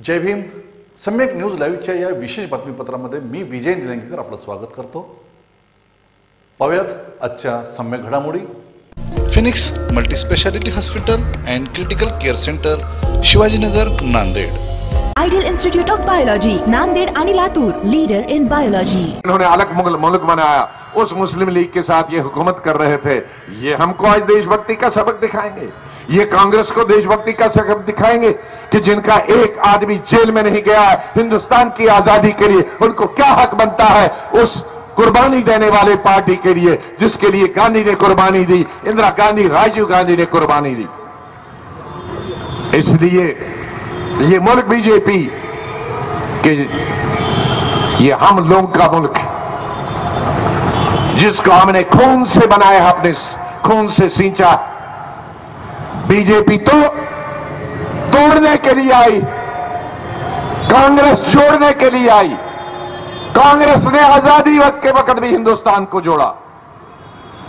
जय भीम. सम्यक न्यूज लाईव्हच्या या विशेष बातमीपत्रामध्ये मी विजय निलंगेकर आपलं स्वागत करतो. पाहूयात आजच्या सम्यक घडामोडी. Phoenix multispeciality hospital and critical care centre, Shivajinagar, Nanded. Ideal institute of biology, Nanded आणि लातूर, लीडर इन बायोलॉजी. इन्होंने अलग मुल्क बनाया, उस मुस्लिम लीग के साथ ये हुकूमत कर रहे थे. ये हमको आज देशभक्ति का सबक दिखाएंगे. ये कांग्रेस को देशभक्ति का सबक दिखाएंगे कि जिनका एक आदमी जेल में नहीं गया हिंदुस्तान की आजादी के लिए, उनको क्या हक बनता है उस कुर्बानी देने वाले पार्टी के लिए जिसके लिए गांधी ने कुर्बानी दी, इंदिरा गांधी, राजीव गांधी ने कुर्बानी दी. इसलिए ये मुल्क बीजेपी के, ये हम लोगों का मुल्क है जिसको हमने खून से बनाया, अपने खून से सींचा. बीजेपी तो तोड़ने के लिए आई, कांग्रेस जोड़ने के लिए आई. कांग्रेस ने आजादी के वक्त भी हिंदुस्तान को जोड़ा,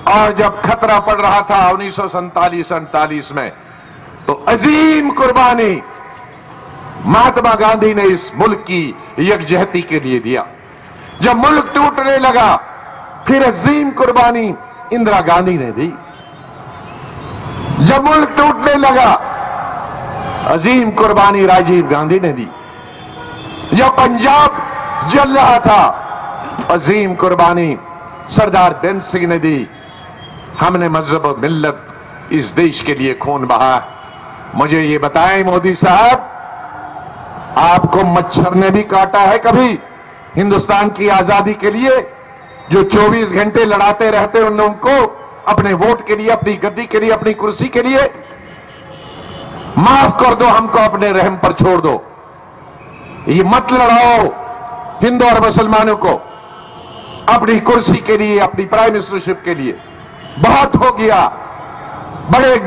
और जब खतरा पड़ रहा था 1947-48 में, तो अजीम कुर्बानी महात्मा गांधी ने इस मुल्क की यकजहती के लिए दिया. जब मुल्क टूटने लगा, फिर अजीम कुर्बानी इंदिरा गांधी ने दी. जब मुल्क टूटने लगा, अजीम कुर्बानी राजीव गांधी ने दी. जब पंजाब जल रहा था, अजीम कुर्बानी सरदार बेंस सिंह ने दी. हमने मजहब और मिल्लत इस देश के लिए खून बहा. मुझे ये बताएं मोदी साहब, आपको मच्छर ने भी काटा है कभी हिंदुस्तान की आजादी के लिए? जो 24 घंटे लड़ाते रहते उन लोगों को अपने वोट के लिए, अपनी गद्दी के लिए, अपनी कुर्सी के लिए, माफ कर दो, हमको अपने रहम पर छोड़ दो. ये मत लड़ाओ हिंदू और मुसलमानों को अपनी कुर्सी के लिए, अपनी प्राइम मिनिस्टरशिप के लिए. बहुत हो गया. बड़े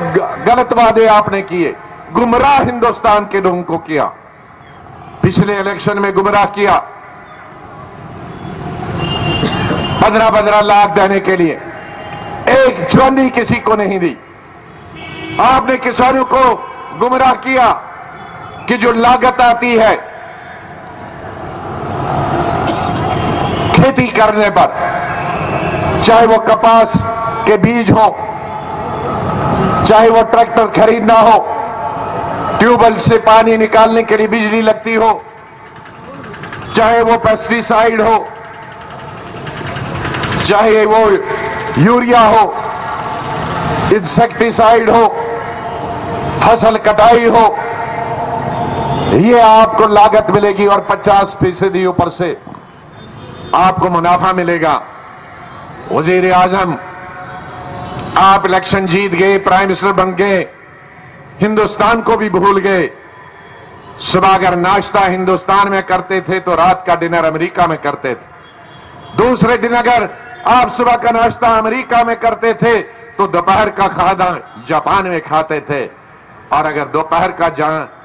गलत वादे आपने किए, गुमराह हिंदुस्तान के लोगों को किया. पिछले इलेक्शन में गुमराह किया 15-15 लाख देने के लिए, एक चौनी किसी को नहीं दी. आपने किसानों को गुमराह किया कि जो लागत आती है खेती करने पर, चाहे वो कपास के बीज हो, चाहे वो ट्रैक्टर खरीदना हो, ट्यूबवेल से पानी निकालने के लिए बिजली लगती हो, चाहे वो पेस्टिसाइड हो, चाहे वो यूरिया हो, इंसेक्टिसाइड हो, फसल कटाई हो, ये आपको लागत मिलेगी और 50% ऊपर से आपको मुनाफा मिलेगा. वजीर आजम, आप इलेक्शन जीत गए, प्राइम मिनिस्टर बन गए, हिंदुस्तान को भी भूल गए. सुबह अगर नाश्ता हिंदुस्तान में करते थे तो रात का डिनर अमेरिका में करते थे. दूसरे दिन अगर आप सुबह का नाश्ता अमेरिका में करते थे तो दोपहर का खाना जापान में खाते थे, और अगर दोपहर का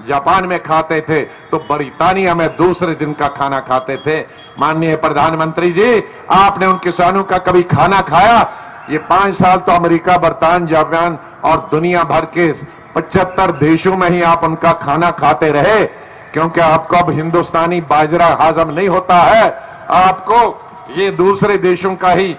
जापान में खाते थे तो बरितानिया में दूसरे दिन का खाना खाते थे. माननीय प्रधानमंत्री जी, आपने उन किसानों का कभी खाना खाया? ये 5 साल तो अमेरिका, बरतान, जापान और दुनिया भर के 75 देशों में ही आप उनका खाना खाते रहे, क्योंकि आपको अब हिंदुस्तानी बाजरा हाजम नहीं होता है. आपको ये दूसरे देशों का ही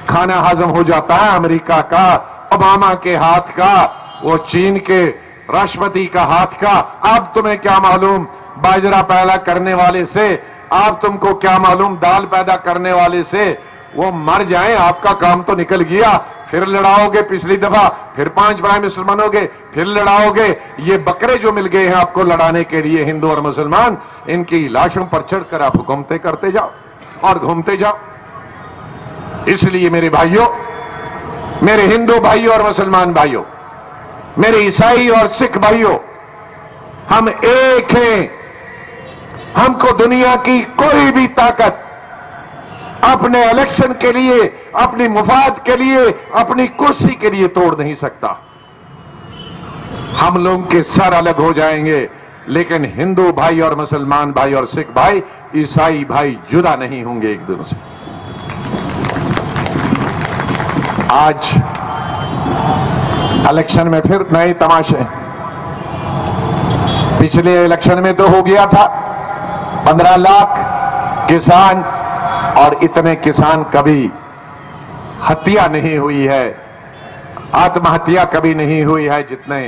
खाना हाजम हो जाता है, अमेरिका का, ओबामा के हाथ का, वो चीन के राष्ट्रपति का हाथ का. अब तुम्हें क्या मालूम बाजरा पैदा करने वाले से, आप तुमको क्या मालूम दाल पैदा करने वाले से? वो मर जाएं, आपका काम तो निकल गया. फिर लड़ाओगे पिछली दफा, फिर 5 प्राइम मिनिस्टर बनोगे, फिर लड़ाओगे. ये बकरे जो मिल गए हैं आपको लड़ाने के लिए, हिंदू और मुसलमान, इनकी लाशों पर चढ़कर आप घूमते करते जाओ और घूमते जाओ. इसलिए मेरे भाइयों, मेरे हिंदू भाइयों और मुसलमान भाइयों, मेरे ईसाई और सिख भाइयों, हम एक हैं. हमको दुनिया की कोई भी ताकत अपने इलेक्शन के लिए, अपनी मुफाद के लिए, अपनी कुर्सी के लिए तोड़ नहीं सकता. हम लोगों के सर अलग हो जाएंगे, लेकिन हिंदू भाई और मुसलमान भाई और सिख भाई, ईसाई भाई जुदा नहीं होंगे एक दूसरे से. आज इलेक्शन में फिर नए तमाशे. पिछले इलेक्शन में तो हो गया था 15 लाख किसान, और इतने किसान कभी हत्या नहीं हुई है, आत्महत्या कभी नहीं हुई है जितने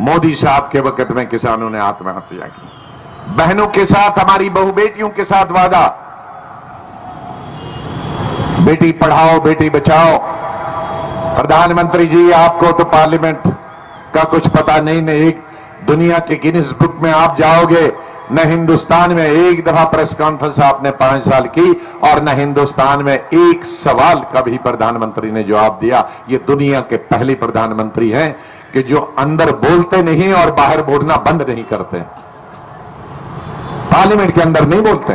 मोदी साहब के वक्त में किसानों ने आत्महत्या की। बहनों के साथ, हमारी बहु बेटियों के साथ वादा, बेटी पढ़ाओ बेटी बचाओ। प्रधानमंत्री जी, आपको तो पार्लियामेंट का कुछ पता नहीं, न एक दुनिया के गिनीज बुक में आप जाओगे, न हिंदुस्तान में एक दफा प्रेस कॉन्फ्रेंस आपने 5 साल की, और न हिंदुस्तान में एक सवाल का भी प्रधानमंत्री ने जवाब दिया। ये दुनिया के पहले प्रधानमंत्री हैं कि जो अंदर बोलते नहीं और बाहर बोलना बंद नहीं करते। पार्लियामेंट के अंदर नहीं बोलते,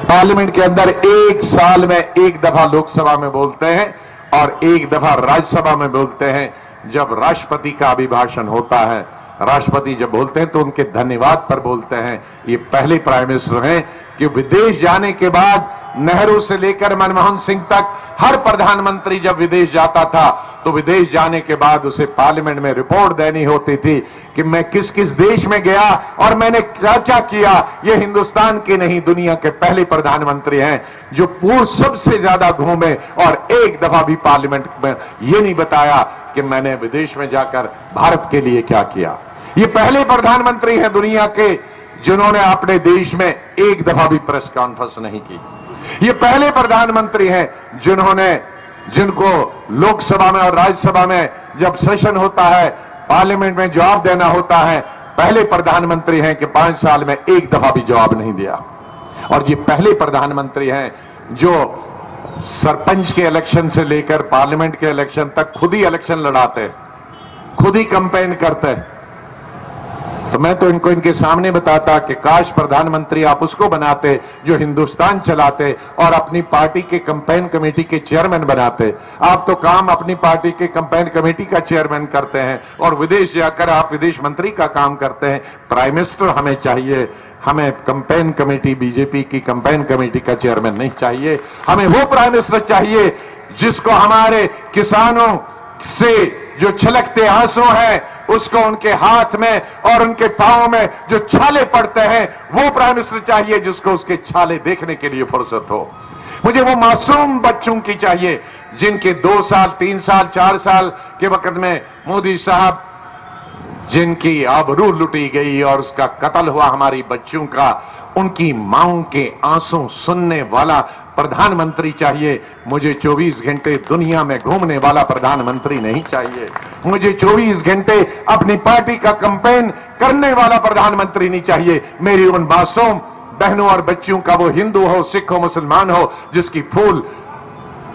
पार्लियामेंट के अंदर एक साल में एक दफा लोकसभा में बोलते हैं और एक दफा राज्यसभा में बोलते हैं। जब राष्ट्रपति का अभिभाषण होता है, राष्ट्रपति जब बोलते हैं तो उनके धन्यवाद पर बोलते हैं। ये पहले प्राइम मिनिस्टर हैं कि विदेश जाने के बाद नेहरू से लेकर मनमोहन सिंह तक हर प्रधानमंत्री जब विदेश जाता था तो विदेश जाने के बाद उसे पार्लियामेंट में रिपोर्ट देनी होती थी कि मैं किस किस देश में गया और मैंने क्या क्या किया। ये हिंदुस्तान के नहीं, दुनिया के पहले प्रधानमंत्री हैं जो पूर्व सबसे ज्यादा घूमे और एक दफा भी पार्लियामेंट में ये नहीं बताया कि मैंने विदेश में जाकर भारत के लिए क्या किया। ये पहले प्रधानमंत्री हैं दुनिया के जिन्होंने अपने देश में एक दफा भी प्रेस कॉन्फ्रेंस नहीं की। ये पहले प्रधानमंत्री हैं जिनको लोकसभा में और राज्यसभा में जब सेशन होता है, पार्लियामेंट में जवाब देना होता है, पहले प्रधानमंत्री हैं कि 5 साल में एक दफा भी जवाब नहीं दिया। और ये पहले प्रधानमंत्री हैं जो सरपंच के इलेक्शन से लेकर पार्लियामेंट के इलेक्शन तक खुद ही इलेक्शन लड़ाते, खुद ही कैंपेन करते। तो मैं तो इनको इनके सामने बताता कि काश प्रधानमंत्री आप उसको बनाते जो हिंदुस्तान चलाते और अपनी पार्टी के कैंपेन कमेटी के चेयरमैन बनाते। आप तो काम अपनी पार्टी के कैंपेन कमेटी का चेयरमैन करते हैं और विदेश जाकर आप विदेश मंत्री का काम करते हैं। प्राइम मिनिस्टर हमें चाहिए, हमें कैंपेन कमेटी, बीजेपी की कैंपेन कमेटी का चेयरमैन नहीं चाहिए। हमें वो प्राइम मिनिस्टर चाहिए जिसको हमारे किसानों से जो छलकते आंसू हैं उसको उनके हाथ में और उनके पांव में जो छाले पड़ते हैं वो प्राइम मिनिस्टर चाहिए जिसको उसके छाले देखने के लिए फुर्सत हो। मुझे वो मासूम बच्चों की चाहिए जिनके 2 साल 3 साल 4 साल के वक्त में मोदी साहब जिनकी आबरू लुटी गई और उसका कत्ल हुआ हमारी बच्चों का, उनकी मांओं के आंसू सुनने वाला प्रधानमंत्री चाहिए। मुझे 24 घंटे दुनिया में घूमने वाला प्रधानमंत्री नहीं चाहिए। मुझे 24 घंटे अपनी पार्टी का कैंपेन करने वाला प्रधानमंत्री नहीं चाहिए। मेरी उन मासूम बहनों और बच्चियों का, वो हिंदू हो, सिख हो, मुसलमान हो, जिसकी फूल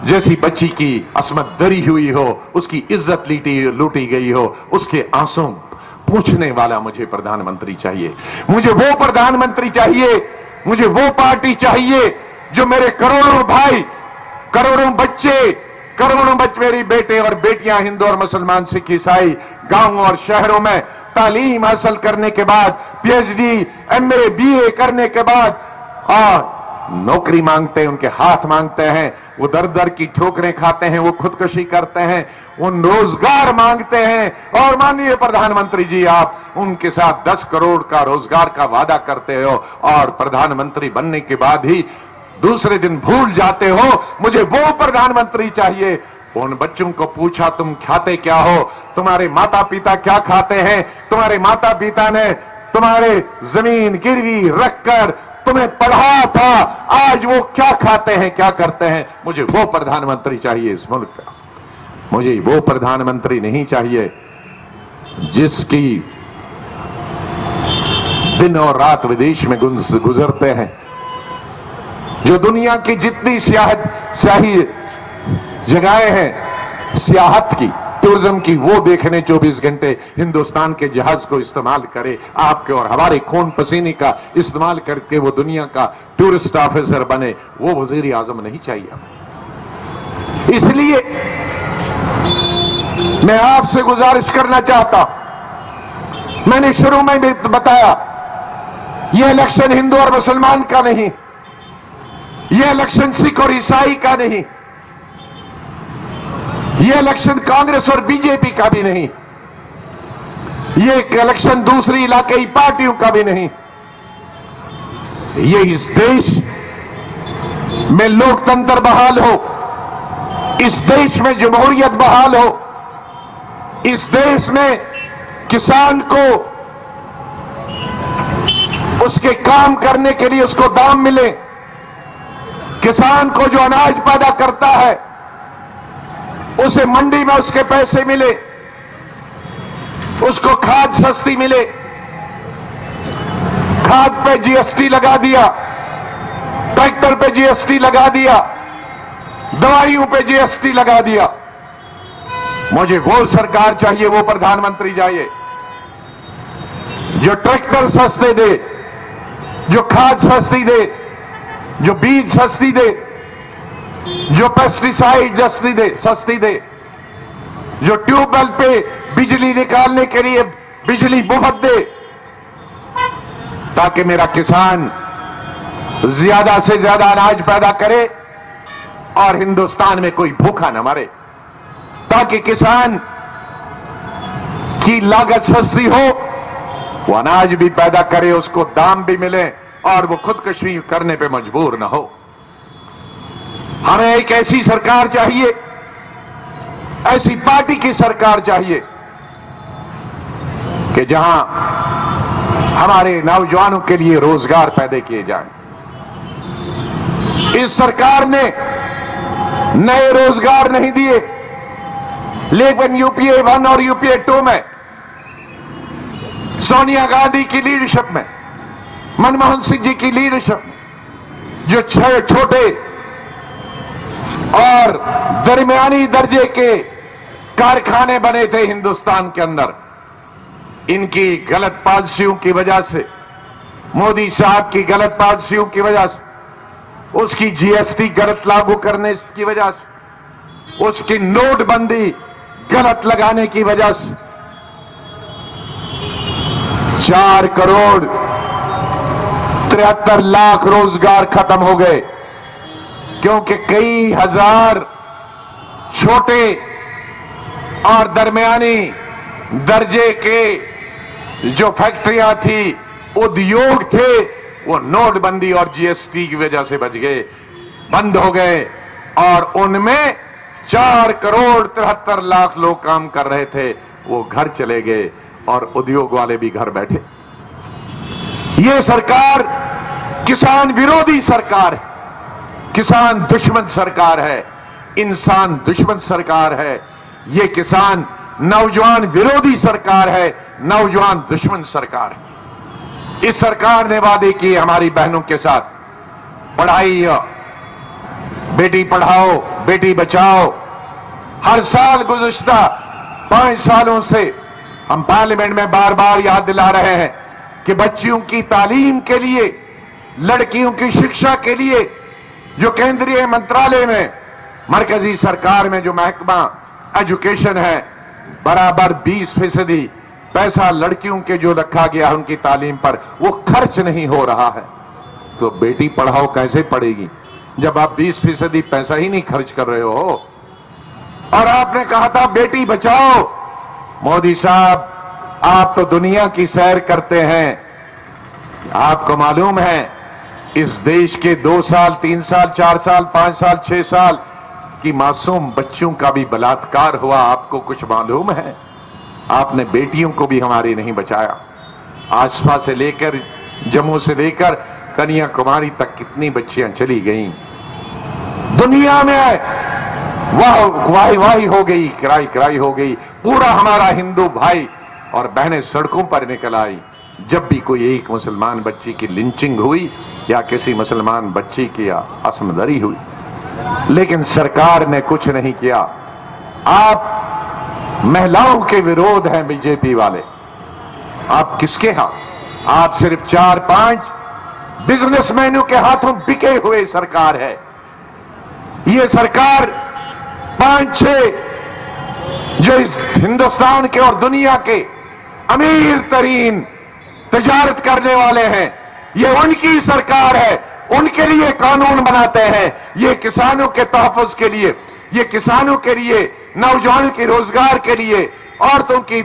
जैसी बच्ची की असमत दरी हुई हो, उसकी इज्जत लूटी गई हो, उसके आंसू पूछने वाला मुझे प्रधानमंत्री चाहिए। मुझे वो प्रधानमंत्री चाहिए, मुझे वो पार्टी चाहिए जो मेरे करोड़ों भाई, करोड़ों बच्चे मेरी बेटे और बेटियां हिंदू और मुसलमान, सिख, ईसाई गांवों और शहरों में तालीम हासिल करने के बाद, पीएचडी, एमए, बीए करने के बाद नौकरी मांगते हैं, उनके हाथ मांगते हैं, वो दर दर की ठोकरें खाते हैं, वो खुदकुशी करते हैं, उन रोजगार मांगते हैं। और माननीय प्रधानमंत्री जी, आप उनके साथ 10 करोड़ का रोजगार का वादा करते हो और प्रधानमंत्री बनने के बाद ही दूसरे दिन भूल जाते हो। मुझे वो प्रधानमंत्री चाहिए। उन बच्चों को पूछा, तुम खाते क्या हो, तुम्हारे माता पिता क्या खाते हैं, तुम्हारे माता पिता ने तुम्हारे जमीन गिरवी रखकर तुम्हें पढ़ाया था, आज वो क्या खाते हैं, क्या करते हैं। मुझे वो प्रधानमंत्री चाहिए इस मुल्क का। मुझे वो प्रधानमंत्री नहीं चाहिए जिसकी दिन और रात विदेश में गुजरते हैं, जो दुनिया की जितनी स्याही जगहें हैं सियाहत की, टूरिज्म की, वो देखने 24 घंटे हिंदुस्तान के जहाज को इस्तेमाल करे, आपके और हमारे खून पसीने का इस्तेमाल करके वो दुनिया का टूरिस्ट ऑफिसर बने। वो वजीर आजम नहीं चाहिए। इसलिए मैं आपसे गुजारिश करना चाहता, मैंने शुरू में भी बताया, यह इलेक्शन हिंदू और मुसलमान का नहीं, यह इलेक्शन सिख और ईसाई का नहीं, यह इलेक्शन कांग्रेस और बीजेपी का भी नहीं, ये इलेक्शन दूसरी इलाकाई पार्टियों का भी नहीं, ये इस देश में लोकतंत्र बहाल हो, इस देश में जमहूरियत बहाल हो, इस देश में किसान को उसके काम करने के लिए उसको दाम मिले, किसान को जो अनाज पैदा करता है उसे मंडी में उसके पैसे मिले, उसको खाद सस्ती मिले। खाद पे जीएसटी लगा दिया, ट्रैक्टर पे जीएसटी लगा दिया, दवाइयों पे जीएसटी लगा दिया। मुझे वो सरकार चाहिए, वो प्रधानमंत्री चाहिए जो ट्रैक्टर सस्ते दे, जो खाद सस्ती दे, जो बीज सस्ती दे, जो पेस्टिसाइड सस्ती दे, जो ट्यूबवेल पे बिजली निकालने के लिए बिजली मुफ्त दे, ताकि मेरा किसान ज्यादा से ज्यादा अनाज पैदा करे और हिंदुस्तान में कोई भूखा न मरे, ताकि किसान की लागत सस्ती हो, वो अनाज भी पैदा करे, उसको दाम भी मिले और वो खुदकुशी करने पे मजबूर न हो। हमें एक ऐसी सरकार चाहिए, ऐसी पार्टी की सरकार चाहिए कि जहां हमारे नौजवानों के लिए रोजगार पैदा किए जाएं। इस सरकार ने नए रोजगार नहीं दिए, लेकिन यूपीए 1 और यूपीए 2 में सोनिया गांधी की लीडरशिप में, मनमोहन सिंह जी की लीडरशिप में जो छोटे और दरमियानी दर्जे के कारखाने बने थे हिंदुस्तान के अंदर, इनकी गलत पॉलिसियों की वजह से, मोदी साहब की गलत पॉलिसियों की वजह से, उसकी जीएसटी गलत लागू करने की वजह से, उसकी नोटबंदी गलत लगाने की वजह से 4 करोड़ 73 लाख रोजगार खत्म हो गए, क्योंकि कई हजार छोटे और दरमियानी दर्जे के जो फैक्ट्रियां थी, उद्योग थे, वो नोटबंदी और जीएसटी की वजह से बच गए, बंद हो गए, और उनमें 4 करोड़ 73 लाख लोग काम कर रहे थे, वो घर चले गए और उद्योग वाले भी घर बैठे। ये सरकार किसान विरोधी सरकार है, किसान दुश्मन सरकार है, इंसान दुश्मन सरकार है। ये किसान नौजवान विरोधी सरकार है, नौजवान दुश्मन सरकार है। इस सरकार ने वादे किए हमारी बहनों के साथ, पढ़ाई, बेटी पढ़ाओ बेटी बचाओ। हर साल गुज़िश्ता 5 सालों से हम पार्लियामेंट में बार बार याद दिला रहे हैं कि बच्चियों की तालीम के लिए, लड़कियों की शिक्षा के लिए जो केंद्रीय मंत्रालय में, मरकजी सरकार में जो महकमा एजुकेशन है, बराबर 20% पैसा लड़कियों के जो रखा गया है उनकी तालीम पर, वो खर्च नहीं हो रहा है। तो बेटी पढ़ाओ कैसे पढ़ेगी जब आप 20% पैसा ही नहीं खर्च कर रहे हो? और आपने कहा था बेटी बचाओ। मोदी साहब, आप तो दुनिया की सैर करते हैं, आपको मालूम है इस देश के 2 साल 3 साल 4 साल 5 साल 6 साल की मासूम बच्चों का भी बलात्कार हुआ, आपको कुछ मालूम है? आपने बेटियों को भी हमारी नहीं बचाया। आसपा से लेकर, जम्मू से लेकर कन्याकुमारी तक कितनी बच्चियां चली गईं। दुनिया में वाही वाही हो गई, किराई किराई हो गई। पूरा हमारा हिंदू भाई और बहनें सड़कों पर निकल आई जब भी कोई एक मुसलमान बच्ची की लिंचिंग हुई या किसी मुसलमान बच्ची की असमदरी हुई, लेकिन सरकार ने कुछ नहीं किया। आप महिलाओं के विरोध हैं बीजेपी वाले। आप किसके हाथ? आप सिर्फ 4-5 बिजनेसमैनों के हाथों बिके हुए सरकार है। ये सरकार 5-6 जो इस हिंदुस्तान के और दुनिया के अमीर तरीन तजारत करने वाले हैं, ये उनकी सरकार है। उनके लिए कानून बनाते हैं, ये किसानों के तहफ़्फ़ुज़ के लिए, ये किसानों के लिए, नौजवानों के रोजगार के लिए, औरतों की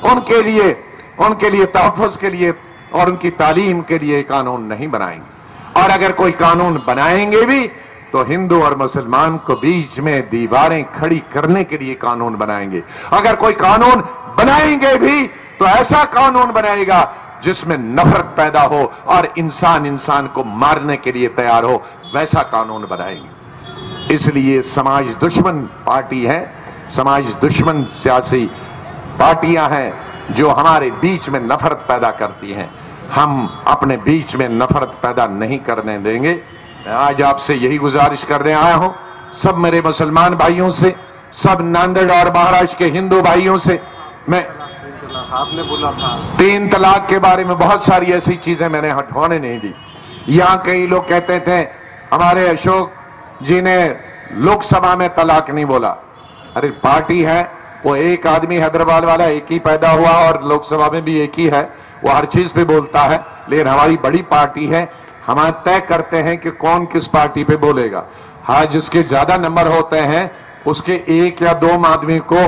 उनके लिए तहफ़्फ़ुज़ के लिए और उनकी तालीम के लिए कानून नहीं बनाएंगे। और अगर कोई कानून बनाएंगे भी तो हिंदू और मुसलमान को बीच में दीवारें खड़ी करने के लिए कानून बनाएंगे। अगर कोई कानून बनाएंगे भी तो ऐसा कानून बनाएगा जिसमें नफरत पैदा हो और इंसान इंसान को मारने के लिए तैयार हो, वैसा कानून बनाएंगे। इसलिए समाज दुश्मन पार्टी है, समाज दुश्मन सियासी पार्टियां हैं जो हमारे बीच में नफरत पैदा करती हैं। हम अपने बीच में नफरत पैदा नहीं करने देंगे। मैं आज आपसे यही गुजारिश करने आया हूं, सब मेरे मुसलमान भाइयों से, सब नांदेड़ और महाराष्ट्र के हिंदू भाइयों से। मैं आपने बोला था 3 तलाक के बारे में बहुत सारी ऐसी चीजें मैंने हटवाने नहीं दी। यहां कई लोग कहते थे हमारे अशोक जी ने लोकसभा में तलाक नहीं बोला। अरे पार्टी है, वो एक आदमी हैदराबाद वाला एक ही पैदा हुआ और लोकसभा में भी एक ही है, वो हर चीज पे बोलता है। लेकिन हमारी बड़ी पार्टी है, हम तय करते हैं कि कौन किस पार्टी पे बोलेगा। हाँ, जिसके ज्यादा नंबर होते हैं उसके 1 या 2 आदमी को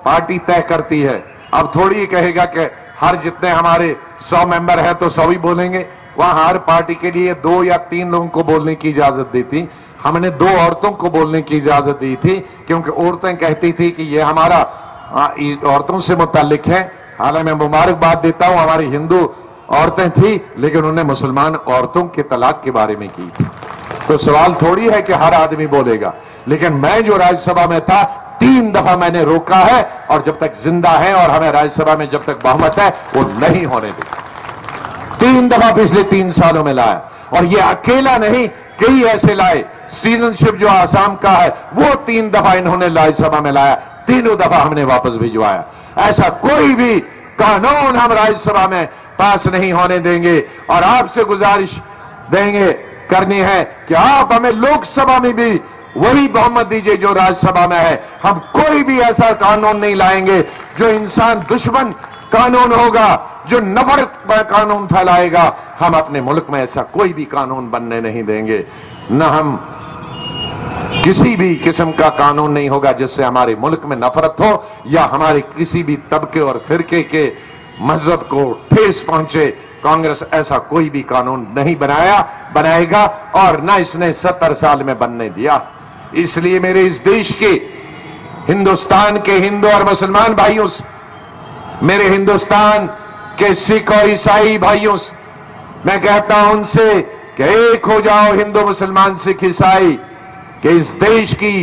पार्टी तय करती है। अब थोड़ी कहेगा कि हर जितने हमारे 100 मेंबर है तो 100 ही बोलेंगे। वहां हर पार्टी के लिए 2 या 3 लोगों को बोलने की इजाजत दी थी। हमने 2 औरतों को बोलने की इजाजत दी थी क्योंकि औरतें कहती थी कि ये हमारा औरतों से मुताल्लिक है। हालांकि मैं मुबारकबाद देता हूं, हमारी हिंदू औरतें थी लेकिन उन्होंने मुसलमान औरतों के तलाक के बारे में की थी। तो सवाल थोड़ी है कि हर आदमी बोलेगा। लेकिन मैं जो राज्यसभा में था 3 दफा मैंने रोका है और जब तक जिंदा है और हमें राज्यसभा में जब तक बहुमत है वो नहीं होने देगा। 3 दफा पिछले 3 सालों में लाया और ये अकेला नहीं, कई ऐसे लाए। सिटीजनशिप जो आसाम का है वो 3 दफा इन्होंने राज्यसभा में लाया, तीनों दफा हमने वापस भिजवाया। ऐसा कोई भी कानून हम राज्यसभा में पास नहीं होने देंगे। और आपसे गुजारिश करनी है कि आप हमें लोकसभा में भी वही बहुमत दीजिए जो राज्यसभा में है। हम कोई भी ऐसा कानून नहीं लाएंगे जो इंसान दुश्मन कानून होगा, जो नफरत पर कानून फैलाएगा। हम अपने मुल्क में ऐसा कोई भी कानून बनने नहीं देंगे। न हम किसी भी किस्म का कानून नहीं होगा जिससे हमारे मुल्क में नफरत हो या हमारे किसी भी तबके और फिरके के मजहब को ठेस पहुंचे। कांग्रेस ऐसा कोई भी कानून नहीं बनाएगा और न इसने 70 साल में बनने दिया। इसलिए मेरे इस देश के हिंदुस्तान के हिंदू और मुसलमान भाइयों से, मेरे हिंदुस्तान के सिख और ईसाई भाइयों से मैं कहता हूं उनसे कि एक हो जाओ हिंदू मुसलमान सिख ईसाई, कि इस देश की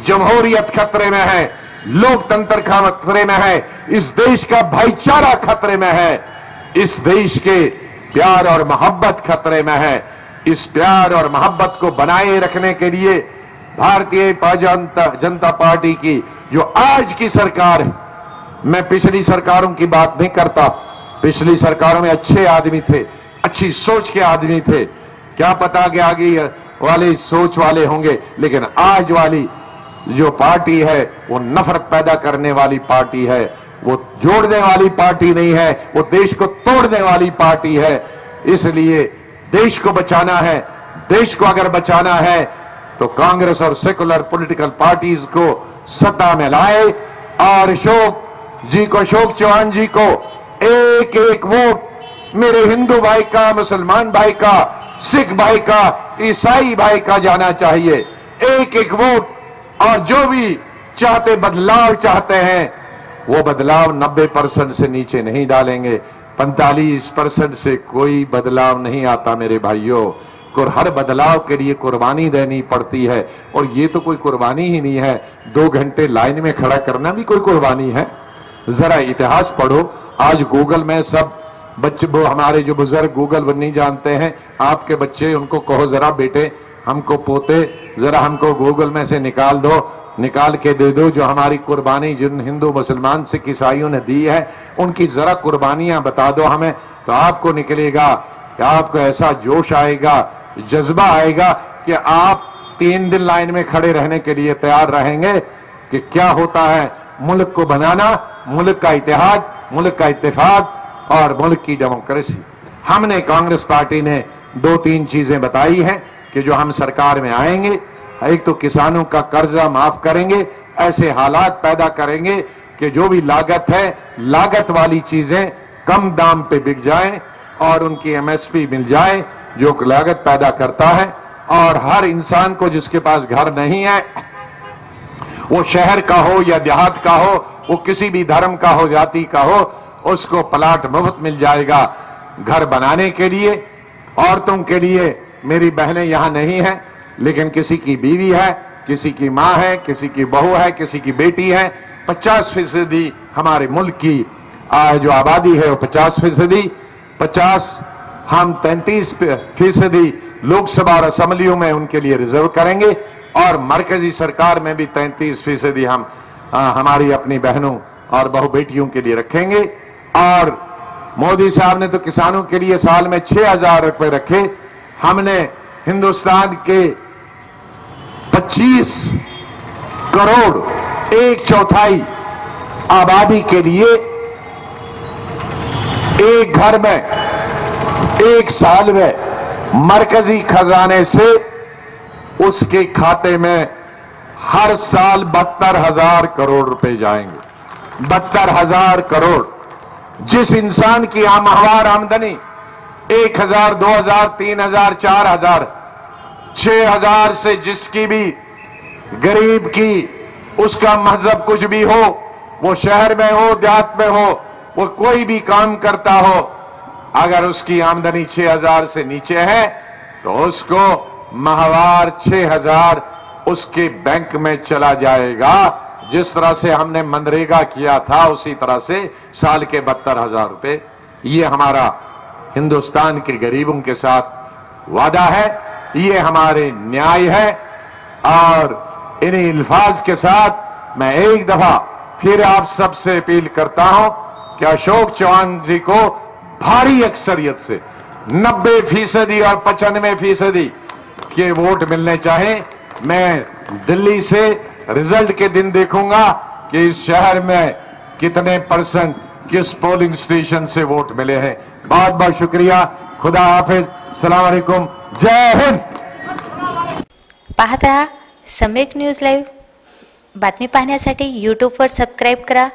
जमहूरियत खतरे में है, लोकतंत्र खतरे में है, इस देश का भाईचारा खतरे में है, इस देश के प्यार और मोहब्बत खतरे में है। इस प्यार और मोहब्बत को बनाए रखने के लिए भारतीय जनता पार्टी की जो आज की सरकार है, मैं पिछली सरकारों की बात नहीं करता। पिछली सरकारों में अच्छे आदमी थे, अच्छी सोच के आदमी थे, क्या पता कि आगे वाले सोच वाले होंगे। लेकिन आज वाली जो पार्टी है वो नफरत पैदा करने वाली पार्टी है, वो जोड़ने वाली पार्टी नहीं है, वो देश को तोड़ने वाली पार्टी है। इसलिए देश को बचाना है। देश को अगर बचाना है तो कांग्रेस और सेकुलर पॉलिटिकल पार्टीज को सत्ता में लाए और अशोक चौहान जी को एक एक वोट मेरे हिंदू भाई का, मुसलमान भाई का, सिख भाई का, ईसाई भाई का जाना चाहिए। एक एक वोट। और जो भी चाहते बदलाव चाहते हैं वो बदलाव 90% से नीचे नहीं डालेंगे। 45% से कोई बदलाव नहीं आता मेरे भाइयों। हर बदलाव के लिए कुर्बानी देनी पड़ती है और ये तो कोई कुर्बानी ही नहीं है। 2 घंटे लाइन में खड़ा करना भी कोई कुर्बानी है। जरा इतिहास पढ़ो। आज गूगल में सब बच्चे, वो हमारे जो बुजुर्ग गूगल नहीं जानते हैं, आपके बच्चे उनको कहो जरा बेटे हमको पोते जरा हमको गूगल में से निकाल के दे दो जो हमारी कुर्बानी जिन हिंदू मुसलमान सिख ईसाइयों ने दी है उनकी जरा कुर्बानियां बता दो हमें। तो आपको निकलेगा कि आपको ऐसा जोश आएगा, जज्बा आएगा कि आप 3 दिन लाइन में खड़े रहने के लिए तैयार रहेंगे कि क्या होता है मुल्क को बनाना, मुल्क का इतिहाद, मुल्क का इत्तेफाक और मुल्क की डेमोक्रेसी। हमने कांग्रेस पार्टी ने 2-3 चीजें बताई हैं कि जो हम सरकार में आएंगे, एक तो किसानों का कर्जा माफ करेंगे, ऐसे हालात पैदा करेंगे कि जो भी लागत है, लागत वाली चीजें कम दाम पे बिक जाएं और उनकी एमएसपी मिल जाए जो लागत पैदा करता है। और हर इंसान को जिसके पास घर नहीं है, वो शहर का हो या देहात का हो, वो किसी भी धर्म का हो, जाति का हो, उसको प्लाट मुफ्त मिल जाएगा घर बनाने के लिए। औरतों के लिए मेरी बहनें यहां नहीं है, लेकिन किसी की बीवी है, किसी की मां है, किसी की बहू है, किसी की बेटी है, 50% हमारे मुल्क की जो आबादी है वो 50%, 50 हम 33% लोकसभा और असेंबलियों में उनके लिए रिजर्व करेंगे और मरकजी सरकार में भी 33% हम हमारी अपनी बहनों और बहु बेटियों के लिए रखेंगे। और मोदी साहब ने तो किसानों के लिए साल में 6,000 रुपए रखे, हमने हिंदुस्तान के 25 करोड़ 1/4 आबादी के लिए एक घर में एक साल में मरकजी खजाने से उसके खाते में हर साल 72,000 करोड़ रुपए जाएंगे। 72,000 करोड़। जिस इंसान की माहवार आमदनी 1,000, 2,000, 3,000, 4,000, 6,000 से जिसकी भी गरीब की उसका मजहब कुछ भी हो, वो शहर में हो, देहात में हो, वो कोई भी काम करता हो, अगर उसकी आमदनी 6,000 से नीचे है तो उसको माहवार 6,000 उसके बैंक में चला जाएगा। जिस तरह से हमने मनरेगा किया था उसी तरह से साल के 72,000 रुपए। ये हमारा हिंदुस्तान के गरीबों के साथ वादा है, ये हमारे न्याय है। और इन्हीं अल्फाज के साथ मैं एक दफा फिर आप सबसे अपील करता हूं कि अशोक चौहान जी को भारी अक्सरियत से 90% और 95% के वोट मिलने चाहे। मैं दिल्ली से रिजल्ट के दिन देखूंगा कि इस शहर में कितने % किस पोलिंग स्टेशन से वोट मिले हैं। बहुत बहुत शुक्रिया। खुदा हाफिज। सलाम अलैकुम। जय हिंद। पाहत रहा सम्यक न्यूज लाईव्ह। बातमी पाहण्यासाठी यूट्यूबवर सबस्क्राईब करा,